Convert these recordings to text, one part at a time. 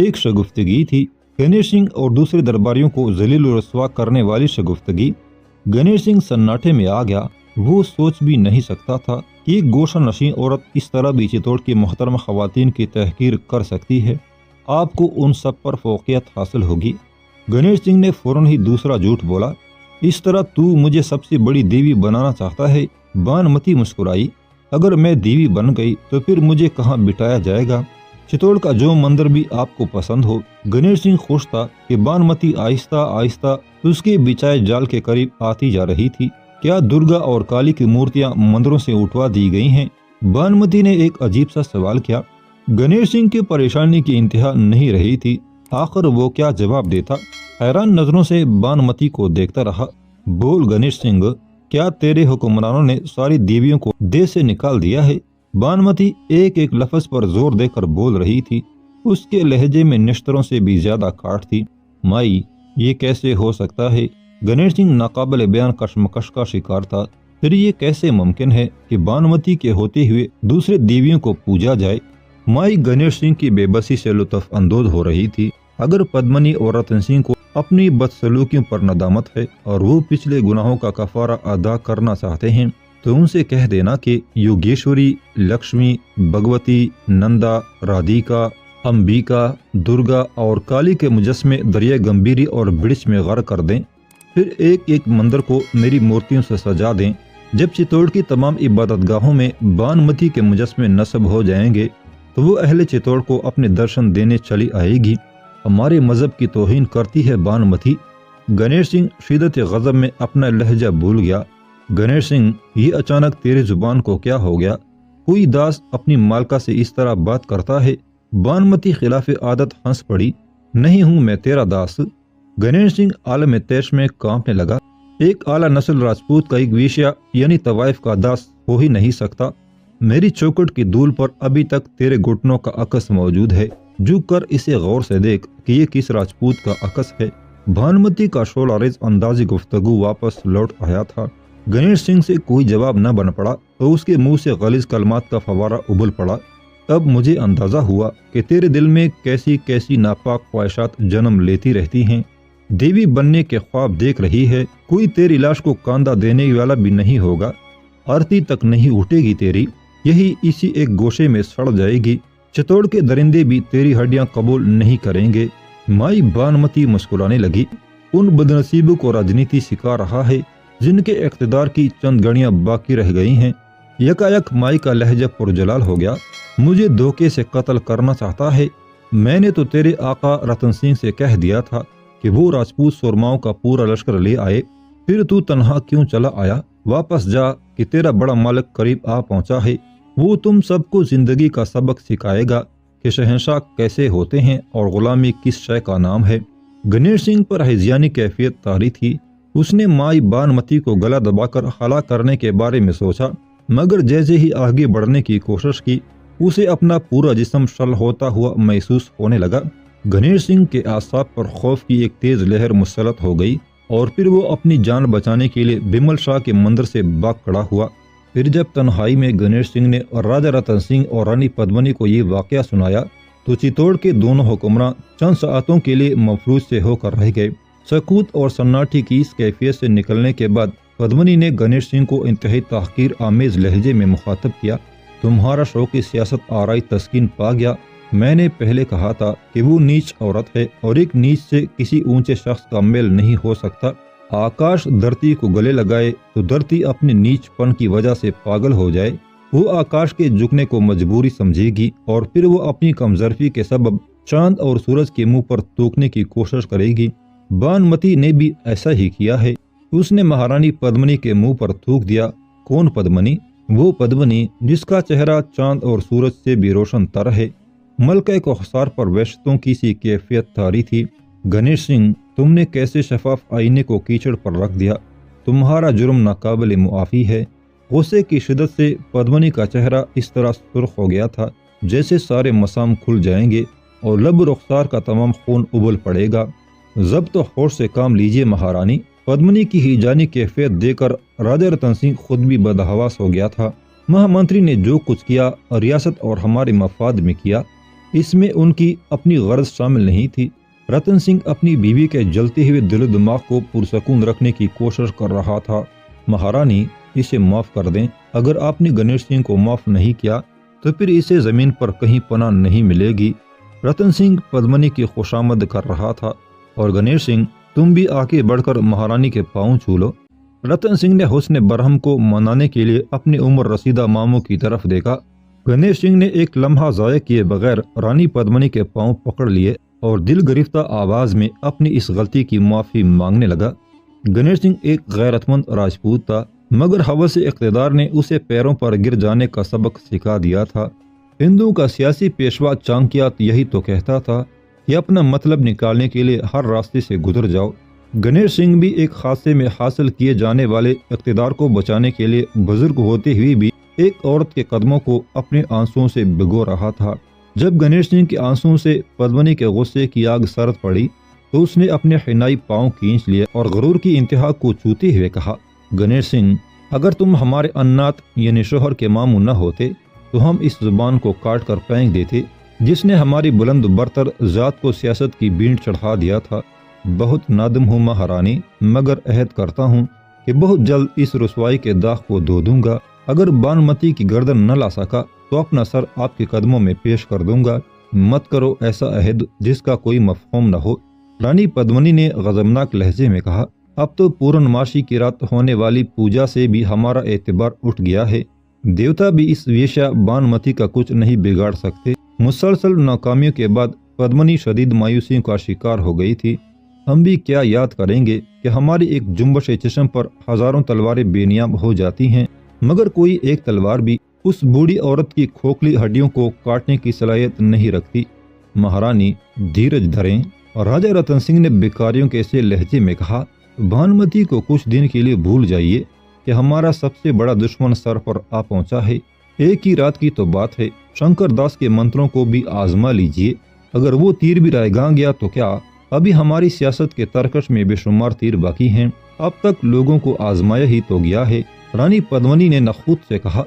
ایک شگفتگی تھی، گنیش سنگھ اور دوسرے درباریوں کو ذلیل و رسوا کرنے والی شگفتگی۔ گنیش سنگھ سناٹے میں آ گیا۔ وہ سوچ بھی نہیں سکتا تھا کہ ایک گوشہ نشین عورت اس طرح بھی چتوڑ کی محترمہ خواتین کی تحقیر کر سکتی ہے۔ آپ کو ان سب پر فوقیت حاصل ہوگی۔ گنیش سنگھ نے فوراً ہی دوسرا جھوٹ بولا، اس طرح تو مجھے سب سے بڑی دیوی بنانا چاہتا ہے؟ بانمتی مسکرائی، اگر میں دیوی بن گئی تو پھر مجھے کہاں بٹھایا جائے گا؟ چتوڑ کا جو مندر بھی آپ کو پسند ہو۔ گنیش سنگھ خوش تھا کہ بانمتی آہستہ آہستہ اس کے بچھائے جال کے قریب آتی جا رہی تھی۔ کیا درگا اور کالی کی مورتیاں مندروں سے اٹھوا دی گئی ہیں؟ بانمتی نے ایک عجیب سا سوال کیا۔ گنیش سنگھ کی پریشانی کی انتہا نہیں رہی تھی، آخر وہ کیا جواب دیتا؟ حیران نظروں سے بانمتی کو دیکھتا رہا۔ بول گنیش سنگھ، کیا تیرے حکمرانوں نے ساری دیویوں کو دیش سے نکال دیا ہے؟ بانمتی ایک ایک لفظ پر زور دے کر بول رہی تھی، اس کے لہجے میں نشتروں سے بھی زیادہ کاٹ تھی۔ مائی، یہ کیسے ہو سکتا ہے؟ گنیش سنگھ ناقابل بیان کشمکش کا شکار تھا۔ پھر یہ کیسے ممکن ہے کہ بانمتی کے ہوتے ہوئے دوسرے دیویوں کو پوجا جائے؟ مائی گنیش سنگھ کی بے بسی سے لطف اندوز ہو رہی تھی۔ اگر پدمنی اور رتن سنگھ کو اپنی بدسلوکیوں پر ندامت ہے اور وہ پچھلے گناہوں کا کفارہ ادا کرنا چاہتے ہیں تو ان سے کہہ دینا کہ یوگیشوری، لکشمی، بھگوتی، نندا، رادھیکا، امبیکا، درگا اور کالی کے مجسمے دریا گمبیری اور برچ میں غرق کر دیں، پھر ایک ایک مندر کو میری مورتیوں سے سجا دیں۔ جب چتوڑ کی تمام عبادت گاہوں میں بانمتی کے مجسمے نصب ہو جائیں گے تو وہ اہل چتوڑ کو اپنے درشن دینے چلی آئے گی۔ ہمارے مذہب کی توہین کرتی ہے بانمتی۔ گنیش سنگھ شدت غضب میں اپنا لہجہ بھول گیا۔ گنیش سنگھ، یہ اچانک تیرے زبان کو کیا ہو گیا؟ کوئی داس اپنی مالکہ سے اس طرح بات کرتا ہے؟ بانمتی خلاف عادت ہنس پڑی۔ نہیں ہوں میں تیرا داس۔ گنیش سنگھ عالم تیش میں کانپنے لگا۔ ایک اعلیٰ نسل راجپوت کا ایک ویشیا یعنی طوائف کا داس ہو ہی نہیں سکتا۔ میری چوکٹ کی دھول پر ابھی تک تیرے گھٹنوں کا عکس موجود ہے، جھک کر اسے غور سے دیکھ کہ یہ کس راجپوت کا عکس ہے۔ بانمتی کا شعلہ ریز اندازی گفتگو واپس لوٹ آیا تھا۔ گنیش سنگھ سے کوئی جواب نہ بن پڑا تو اس کے منہ سے غلیظ کلمات کا فوارہ ابل پڑا۔ اب مجھے اندازہ ہوا کہ تیرے دل میں کیسی کیسی ناپاک خواہشات جنم لیتی رہتی ہیں۔ دیوی بننے کے خواب دیکھ رہی ہے، کوئی تیری لاش کو کاندھا دینے والا بھی نہیں ہوگا، آرتی تک نہیں اٹھے گی تیری، یہی اسی ایک گوشے میں سڑ جائے گی۔ چتوڑ کے درندے بھی تیری ہڈیاں قبول نہیں کریں گے۔ مائی بانمتی مسکرانے لگی۔ ان بدنصیبوں کو راجنیتی سکھا رہا ہے جن کے اقتدار کی چند گھڑیاں باقی رہ گئی ہیں۔ یکایک مائی کا لہجہ پرجلال ہو گیا۔ مجھے دھوکے سے قتل کرنا چاہتا ہے؟ میں نے تو تیرے آقا رتن سنگھ سے کہہ دیا تھا کہ وہ راجپوت سورماؤں کا پورا لشکر لے آئے، پھر تو تنہا کیوں چلا آیا؟ واپس جا کہ تیرا بڑا مالک قریب آ پہنچا ہے، وہ تم سب کو زندگی کا سبق سکھائے گا کہ شہنشاہ کیسے ہوتے ہیں اور غلامی کس شے کا نام ہے۔ گنیش سنگھ پر ہیضیانی کیفیت طاری تھی۔ اس نے مائی بانمتی کو گلا دبا کر ہلاک کرنے کے بارے میں سوچا، مگر جیسے ہی آگے بڑھنے کی کوشش کی اسے اپنا پورا جسم شل ہوتا ہوا محسوس ہونے لگا۔ گنیش سنگھ کے اعصاب پر خوف کی ایک تیز لہر مسلط ہو گئی اور پھر وہ اپنی جان بچانے کے لیے بمل شاہ کے مندر سے بھاگ کھڑا ہوا۔ پھر جب تنہائی میں گنیش سنگھ نے راجا رتن سنگھ اور رانی پدمنی کو یہ واقعہ سنایا تو چتوڑ کے دونوں حکمراں چند ساعتوں کے لیے مفلوج سے ہو کر رہ گئے۔ سکوت اور سناٹی کی اس کیفیت سے نکلنے کے بعد پدمنی نے گنیش سنگھ کو انتہائی تحقیر آمیز لہجے میں مخاطب کیا۔ تمہارا شوق سیاست آرائی تسکین پا گیا۔ میں نے پہلے کہا تھا کہ وہ نیچ عورت ہے اور ایک نیچ سے کسی اونچے شخص کا میل نہیں ہو سکتا۔ آکاش دھرتی کو گلے لگائے تو دھرتی اپنے نیچ پن کی وجہ سے پاگل ہو جائے، وہ آکاش کے جھکنے کو مجبوری سمجھے گی اور پھر وہ اپنی کمظرفی کے سبب چاند اور سورج کے منہ پر تھوکنے کی کوشش کرے گی۔ بانمتی نے بھی ایسا ہی کیا ہے، اس نے مہارانی پدمنی کے منہ پر تھوک دیا۔ کون پدمنی؟ وہ پدمنی جس کا چہرہ چاند اور سورج سے بھی روشن تر ہے۔ ملکہ کو حصار پر وحشتوں کی سی کیفیت طاری تھی۔ گنیش سنگھ، تم نے کیسے شفاف آئینے کو کیچڑ پر رکھ دیا؟ تمہارا جرم ناقابل معافی ہے۔ غصے کی شدت سے پدمنی کا چہرہ اس طرح سرخ ہو گیا تھا جیسے سارے مسام کھل جائیں گے اور لب رخسار کا تمام خون ابل پڑے گا۔ ضبط و ہوش سے کام لیجیے مہارانی۔ پدمنی کی ہی جانی کیفیت دے کر راجا رتن سنگھ خود بھی بدحواس ہو گیا تھا۔ مہا منتری نے جو کچھ کیا ریاست اور ہمارے مفاد میں کیا، اس میں ان کی اپنی غرض شامل نہیں تھی۔ رتن سنگھ اپنی بیوی کے جلتے ہوئے دل و دماغ کو پرسکون رکھنے کی کوشش کر رہا تھا۔ مہارانی، اسے معاف کر دیں۔ اگر آپ نے گنیش سنگھ کو معاف نہیں کیا تو پھر اسے زمین پر کہیں پناہ نہیں ملے گی۔ رتن سنگھ پدمنی کی خوشامد کر رہا تھا، اور گنیش سنگھ تم بھی آگے بڑھ کر مہارانی کے پاؤں چھو لو۔ رتن سنگھ نے حسن برہم کو منانے کے لیے اپنی عمر رسیدہ ماموں کی طرف دیکھا۔ گنیش سنگھ نے ایک لمحہ ضائع کیے بغیر رانی پدمنی کے پاؤں پکڑ لیے اور دل گرفتہ آواز میں اپنی اس غلطی کی معافی مانگنے لگا۔ گنیش سنگھ ایک غیرت مند راجپوت تھا، مگر ہوس اقتدار نے اسے پیروں پر گر جانے کا سبق سکھا دیا تھا۔ ہندوؤں کا سیاسی پیشوا چانکیات یہی تو کہتا تھا کہ اپنا مطلب نکالنے کے لیے ہر راستے سے گزر جاؤ۔ گنیش سنگھ بھی ایک حادثے میں حاصل کیے جانے والے اقتدار کو بچانے کے لیے بزرگ ہوتے ہوئے بھی ایک عورت کے قدموں کو اپنے آنسوؤں سے بھگو رہا تھا۔ جب گنیش سنگھ کے آنسوؤں سے پدمنی کے غصے کی آگ سرد پڑی تو اس نے اپنے حنائی پاؤں کھینچ لیے اور غرور کی انتہا کو چھوتے ہوئے کہا، گنیش سنگھ، اگر تم ہمارے انات یعنی شوہر کے ماموں نہ ہوتے تو ہم اس زبان کو کاٹ کر پھینک دیتے جس نے ہماری بلند برتر ذات کو سیاست کی بینٹ چڑھا دیا تھا۔ بہت نادم ہوں مہارانی، مگر عہد کرتا ہوں کہ بہت جلد اس رسوائی کے داغ کو دھو دوں گا۔ اگر بانمتی کی گردن نہ لا سکا تو اپنا سر آپ کے قدموں میں پیش کر دوں گا۔ مت کرو ایسا عہد جس کا کوئی مفہوم نہ ہو۔ رانی پدمنی نے غضبناک لہجے میں کہا، اب تو پورنماشی کی رات ہونے والی پوجا سے بھی ہمارا اعتبار اٹھ گیا ہے۔ دیوتا بھی اس ویشا بانمتی کا کچھ نہیں بگاڑ سکتے۔ مسلسل ناکامیوں کے بعد پدمنی شدید مایوسیوں کا شکار ہو گئی تھی۔ ہم بھی کیا یاد کریں گے کہ ہماری ایک جنبش چشم پر ہزاروں تلواریں بے نیام ہو جاتی ہیں، مگر کوئی ایک تلوار بھی اس بوڑھی عورت کی کھوکھلی ہڈیوں کو کاٹنے کی صلاحیت نہیں رکھتی۔ مہارانی، دھیرج دھریں۔ راجہ رتن سنگھ نے بیکاریوں کے سے لہجے میں کہا، بھانمتی کو کچھ دن کے لیے بھول جائیے کہ ہمارا سب سے بڑا دشمن سر پر آ پہنچا ہے۔ ایک ہی رات کی تو بات ہے، شنکر داس کے منتروں کو بھی آزما لیجئے۔ اگر وہ تیر بھی رائے گاں گیا تو کیا، ابھی ہماری سیاست کے ترکش میں بے شمار تیر باقی ہیں۔ اب تک لوگوں کو آزمایا ہی تو گیا ہے۔ رانی پدمنی نے نخوت سے کہا،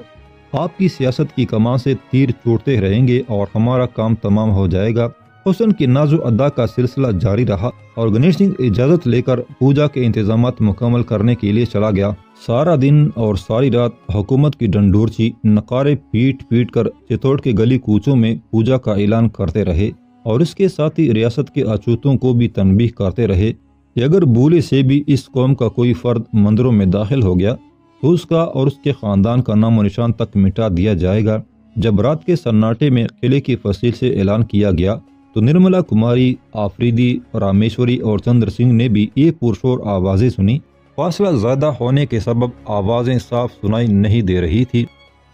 آپ کی سیاست کی کمان سے تیر چھوڑتے رہیں گے اور ہمارا کام تمام ہو جائے گا۔ حسن کی ناز و ادا کا سلسلہ جاری رہا اور گنیش سنگھ اجازت لے کر پوجا کے انتظامات مکمل کرنے کے لیے چلا گیا۔ سارا دن اور ساری رات حکومت کی ڈنڈورچی نقارے پیٹ پیٹ کر چتوڑ کے گلی کوچوں میں پوجا کا اعلان کرتے رہے اور اس کے ساتھ ہی ریاست کے اچوتوں کو بھی تنبیہ کرتے رہے کہ اگر بھولے سے بھی اس قوم کا کوئی فرد مندروں میں داخل ہو گیا تو اس کا اور اس کے خاندان کا نام و نشان تک مٹا دیا جائے گا۔ جب رات کے سناٹے میں قلعے کی فصیل سے اعلان کیا گیا تو نرملا کماری، آفریدی، رامیشوری اور چندر سنگھ نے بھی یہ پرشور آوازیں سنی۔ فاصلہ زیادہ ہونے کے سبب آوازیں صاف سنائی نہیں دے رہی تھی،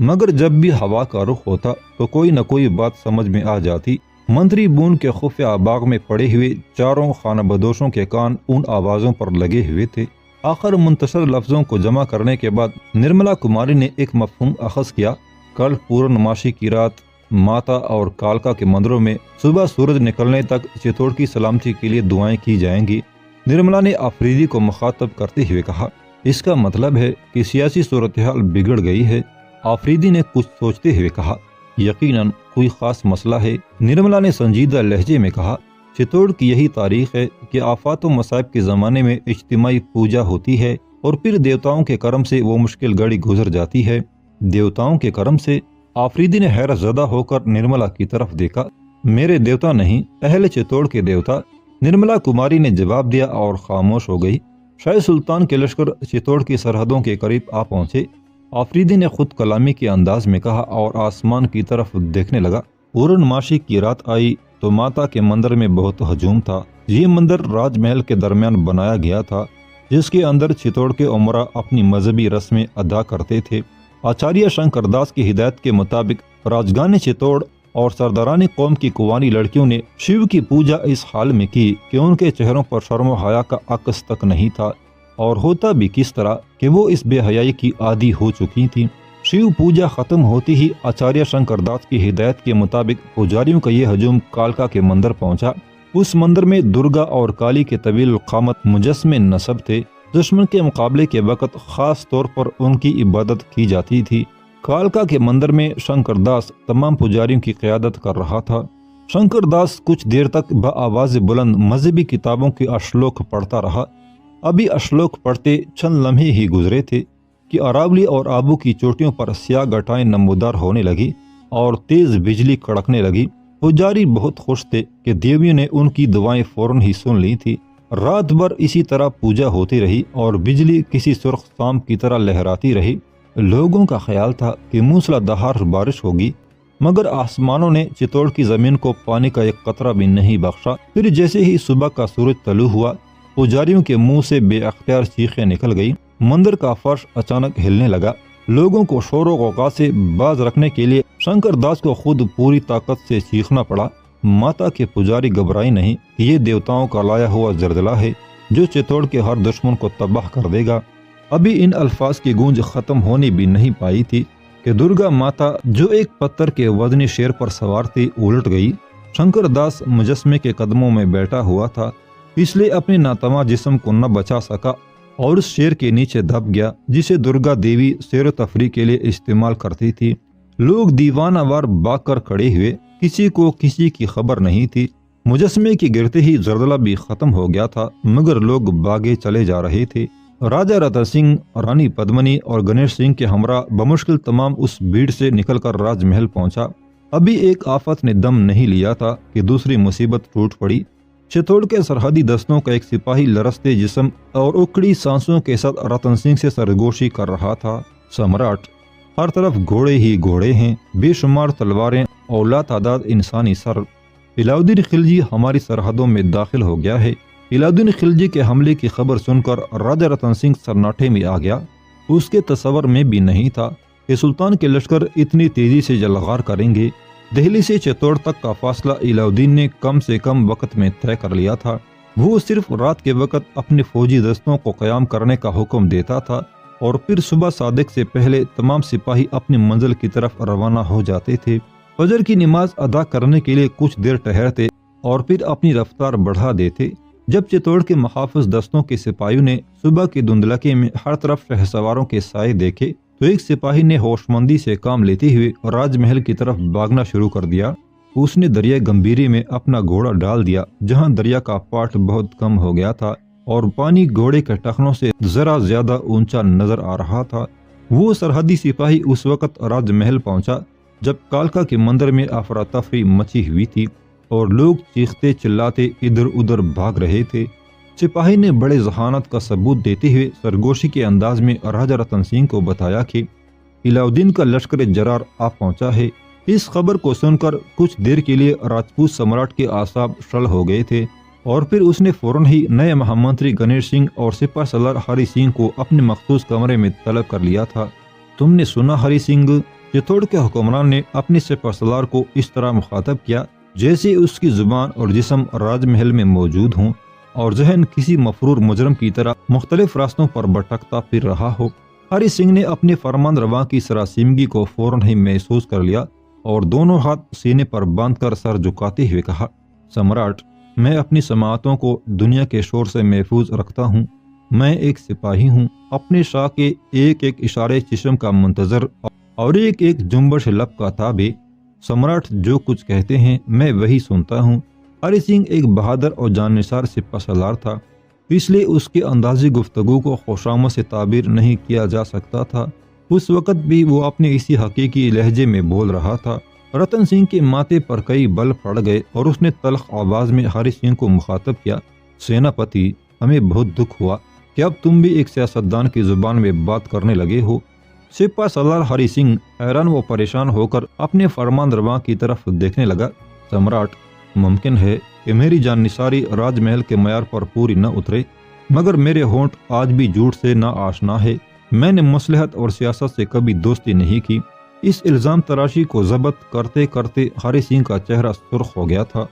مگر جب بھی ہوا کا رخ ہوتا تو کوئی نہ کوئی بات سمجھ میں آ جاتی۔ منتری بون کے خفیہ باغ میں پڑے ہوئے چاروں خانہ بدوشوں کے کان ان آوازوں پر لگے ہوئے تھے۔ آخر منتشر لفظوں کو جمع کرنے کے بعد نرملا کماری نے ایک مفہوم اخذ کیا، کل پورنماشی کی رات ماتا اور کالکا کے مندروں میں صبح سورج نکلنے تک چتوڑ کی سلامتی کے لیے دعائیں کی جائیں گی۔ نرملا نے آفریدی کو مخاطب کرتے ہوئے کہا، اس کا مطلب ہے کہ سیاسی صورتحال بگڑ گئی ہے۔ آفریدی نے کچھ سوچتے ہوئے کہا، یقیناً کوئی خاص مسئلہ ہے۔ نرملا نے سنجیدہ لہجے میں کہا، چتوڑ کی یہی تاریخ ہے کہ آفات و مصائب کے زمانے میں اجتماعی پوجا ہوتی ہے اور پھر دیوتاؤں کے کرم سے وہ مشکل گھڑی گزر جاتی ہے۔ دیوتاؤں کے کرم سے؟ آفریدی نے حیرت زدہ ہو کر نرملا کی طرف دیکھا۔ میرے دیوتا نہیں، اہل چتوڑ کے دیوتا، نرملا کماری نے جواب دیا اور خاموش ہو گئی۔ شاہ سلطان کے لشکر چتوڑ کی سرحدوں کے قریب آ پہنچے۔ آفریدی نے خود کلامی کے انداز میں کہا اور آسمان کی طرف دیکھنے لگا۔ پورنماشی کی رات آئی تو ماتا کے مندر میں بہت ہجوم تھا۔ یہ مندر راج محل کے درمیان بنایا گیا تھا جس کے اندر چتوڑ کے عمرا اپنی مذہبی رسمیں ادا کرتے تھے۔ آچاریہ شنکر داس کی ہدایت کے مطابق راجگان چتوڑ اور سرداران قوم کی کوانی لڑکیوں نے شیو کی پوجا اس حال میں کی کہ ان کے چہروں پر شرم و حیا کا عکس تک نہیں تھا، اور ہوتا بھی کس طرح کہ وہ اس بے حیائی کی عادی ہو چکی تھیں۔ شیو پوجا ختم ہوتی ہی آچاریہ شنکر داس کی ہدایت کے مطابق پجاریوں کا یہ ہجوم کالکا کے مندر پہنچا۔ اس مندر میں درگا اور کالی کے طویل القامت مجسمے نصب تھے۔ دشمن کے مقابلے کے وقت خاص طور پر ان کی عبادت کی جاتی تھی۔ کالکا کے مندر میں شنکر داس تمام پجاریوں کی قیادت کر رہا تھا۔ شنکر داس کچھ دیر تک بآواز بلند مذہبی کتابوں کے اشلوک پڑھتا رہا۔ ابھی اشلوک پڑھتے چند لمحے ہی گزرے تھے کہ اراولی اور آبو کی چوٹیوں پر سیاہ گٹائیں نمودار ہونے لگی اور تیز بجلی کڑکنے لگی۔ پجاری بہت خوش تھے کہ دیویوں نے ان کی دعائیں فوراً ہی سن لی تھی۔ رات بھر اسی طرح پوجا ہوتی رہی اور بجلی کسی سرخ سام کی طرح لہراتی رہی۔ لوگوں کا خیال تھا کہ موسلا دھار بارش ہوگی، مگر آسمانوں نے چتوڑ کی زمین کو پانی کا ایک قطرہ بھی نہیں بخشا۔ پھر جیسے ہی صبح کا سورج طلوع ہوا، پجاریوں کے منہ سے بے اختیار چیخیں نکل گئی۔ مندر کا فرش اچانک ہلنے لگا۔ لوگوں کو شور و غوغا سے باز رکھنے کے لیے شنکر داس کو خود پوری طاقت سے چیخنا پڑا۔ ماتا کے پجاری گھبرائی نہیں کہ یہ دیوتاؤں کا لایا ہوا زلزلہ ہے جو چتوڑ کے ہر دشمن کو تباہ کر دے گا۔ ابھی ان الفاظ کی گونج ختم ہونے بھی نہیں پائی تھی کہ درگا ماتا جو ایک پتھر کے وزنی شیر پر سوار تھی الٹ گئی۔ شنکر داس مجسمے کے قدموں میں بیٹھا ہوا تھا، اس لیے اپنے ناتواں جسم کو نہ بچا سکا اور اس شیر کے نیچے دب گیا جسے درگا دیوی سیر و تفریح کے لیے استعمال کرتی تھی۔ لوگ دیوانہ وار بھاگ کر کھڑے ہوئے، کسی کو کسی کی خبر نہیں تھی۔ مجسمے کی گرتے ہی زلزلہ بھی ختم ہو گیا تھا، مگر لوگ بھاگے چلے جا رہے تھے۔ راجہ رتن سنگھ، رانی پدمنی اور گنیش سنگھ کے ہمراہ بمشکل تمام اس بھیڑ سے نکل کر راج محل پہنچا۔ ابھی ایک آفت نے دم نہیں لیا تھا کہ دوسری مصیبت ٹوٹ پڑی۔ چتوڑ کے سرحدی دستوں کا ایک سپاہی لرزتے جسم اور اکڑی سانسوں کے ساتھ رتن سنگھ سے سرگوشی کر رہا تھا۔ سمراٹ، ہر طرف گھوڑے ہی گھوڑے ہیں، بے شمار تلواریں اور لاتعداد انسانی سر۔ علاؤدین خلجی ہماری سرحدوں میں داخل ہو گیا ہے۔ علاؤدین خلجی کے حملے کی خبر سن کر راجہ رتن سنگھ سناٹے میں آ گیا۔ اس کے تصور میں بھی نہیں تھا کہ سلطان کے لشکر اتنی تیزی سے جلغار کریں گے۔ دہلی سے چتوڑ تک کا فاصلہ علاؤدین نے کم سے کم وقت میں طے کر لیا تھا۔ وہ صرف رات کے وقت اپنے فوجی دستوں کو قیام کرنے کا حکم دیتا تھا اور پھر صبح صادق سے پہلے تمام سپاہی اپنی منزل کی طرف روانہ ہو جاتے تھے۔ فجر کی نماز ادا کرنے کے لیے کچھ دیر ٹہرتے اور پھر اپنی رفتار بڑھا دیتے۔ جب چتوڑ کے محافظ دستوں کے سپاہیوں نے صبح کے دھندلکے میں ہر طرف شہ سواروں کے سائے دیکھے تو ایک سپاہی نے ہوش مندی سے کام لیتے ہوئے راج محل کی طرف بھاگنا شروع کر دیا۔ اس نے دریا گمبھیری میں اپنا گھوڑا ڈال دیا جہاں دریا کا پاٹ بہت کم ہو گیا تھا اور پانی گھوڑے کے ٹخنوں سے ذرا زیادہ اونچا نظر آ رہا تھا۔ وہ سرحدی سپاہی اس وقت راج محل پہنچا جب کالکا کے مندر میں افراتفری مچی ہوئی تھی اور لوگ چیختے چلاتے ادھر ادھر بھاگ رہے تھے۔ سپاہی نے بڑے ذہانت کا ثبوت دیتے ہوئے سرگوشی کے انداز میں راجہ رتن سنگھ کو بتایا کہ علاؤدین کا لشکر جرار آ پہنچا ہے۔ اس خبر کو سن کر کچھ دیر کے لیے راجپوت سمراٹ کے اعصاب شل ہو گئے تھے اور پھر اس نے فوراً ہی نئے مہامنتری گنیش سنگھ اور سپہ سالار ہری سنگھ کو اپنے مخصوص کمرے میں طلب کر لیا تھا۔ تم نے سنا ہری سنگھ؟ چتوڑ کے حکمران نے اپنے سپہ سالار کو اس طرح مخاطب کیا جیسے اس کی زبان اور جسم راج محل میں موجود ہوں اور ذہن کسی مفرور مجرم کی طرح مختلف راستوں پر بھٹکتا پھر رہا ہو۔ ہری سنگھ نے اپنے فرمان رواں کی سراسیمگی کو فوراً ہی محسوس کر لیا اور دونوں ہاتھ سینے پر باندھ کر سر جھکاتے ہوئے کہا، سمراٹ، میں اپنی سماعتوں کو دنیا کے شور سے محفوظ رکھتا ہوں۔ میں ایک سپاہی ہوں، اپنے شاہ کے ایک ایک اشارے چشم کا منتظر اور ایک ایک جنبش لب کا تابع۔ سمراٹ جو کچھ کہتے ہیں میں وہی سنتا ہوں۔ ہری سنگھ ایک بہادر اور جاننثار سپہ سالار تھا، اس لیے اس کے انداز گفتگو کو خوشامد سے تعبیر نہیں کیا جا سکتا تھا۔ اس وقت بھی وہ اپنے اسی حقیقی لہجے میں بول رہا تھا۔ رتن سنگھ کے ماتھے پر کئی بل پڑ گئے اور اس نے تلخ آواز میں ہری سنگھ کو مخاطب کیا، سیناپتی، ہمیں بہت دکھ ہوا کہ اب تم بھی ایک سیاستدان کی زبان میں بات کرنے لگے ہو۔ سپہ سالار ہری سنگھ حیران و پریشان ہو کر اپنے فرمان رواں کی طرف دیکھنے لگا۔ سمراٹ، ممکن ہے کہ میری جاننثاری راج محل کے معیار پر پوری نہ اترے، مگر میرے ہونٹ آج بھی جھوٹ سے نہ آشنا ہے۔ میں نے مصلحت اور سیاست سے کبھی دوستی نہیں کی۔ اس الزام تراشی کو ضبط کرتے کرتے ہری سنگھ کا چہرہ سرخ ہو گیا تھا۔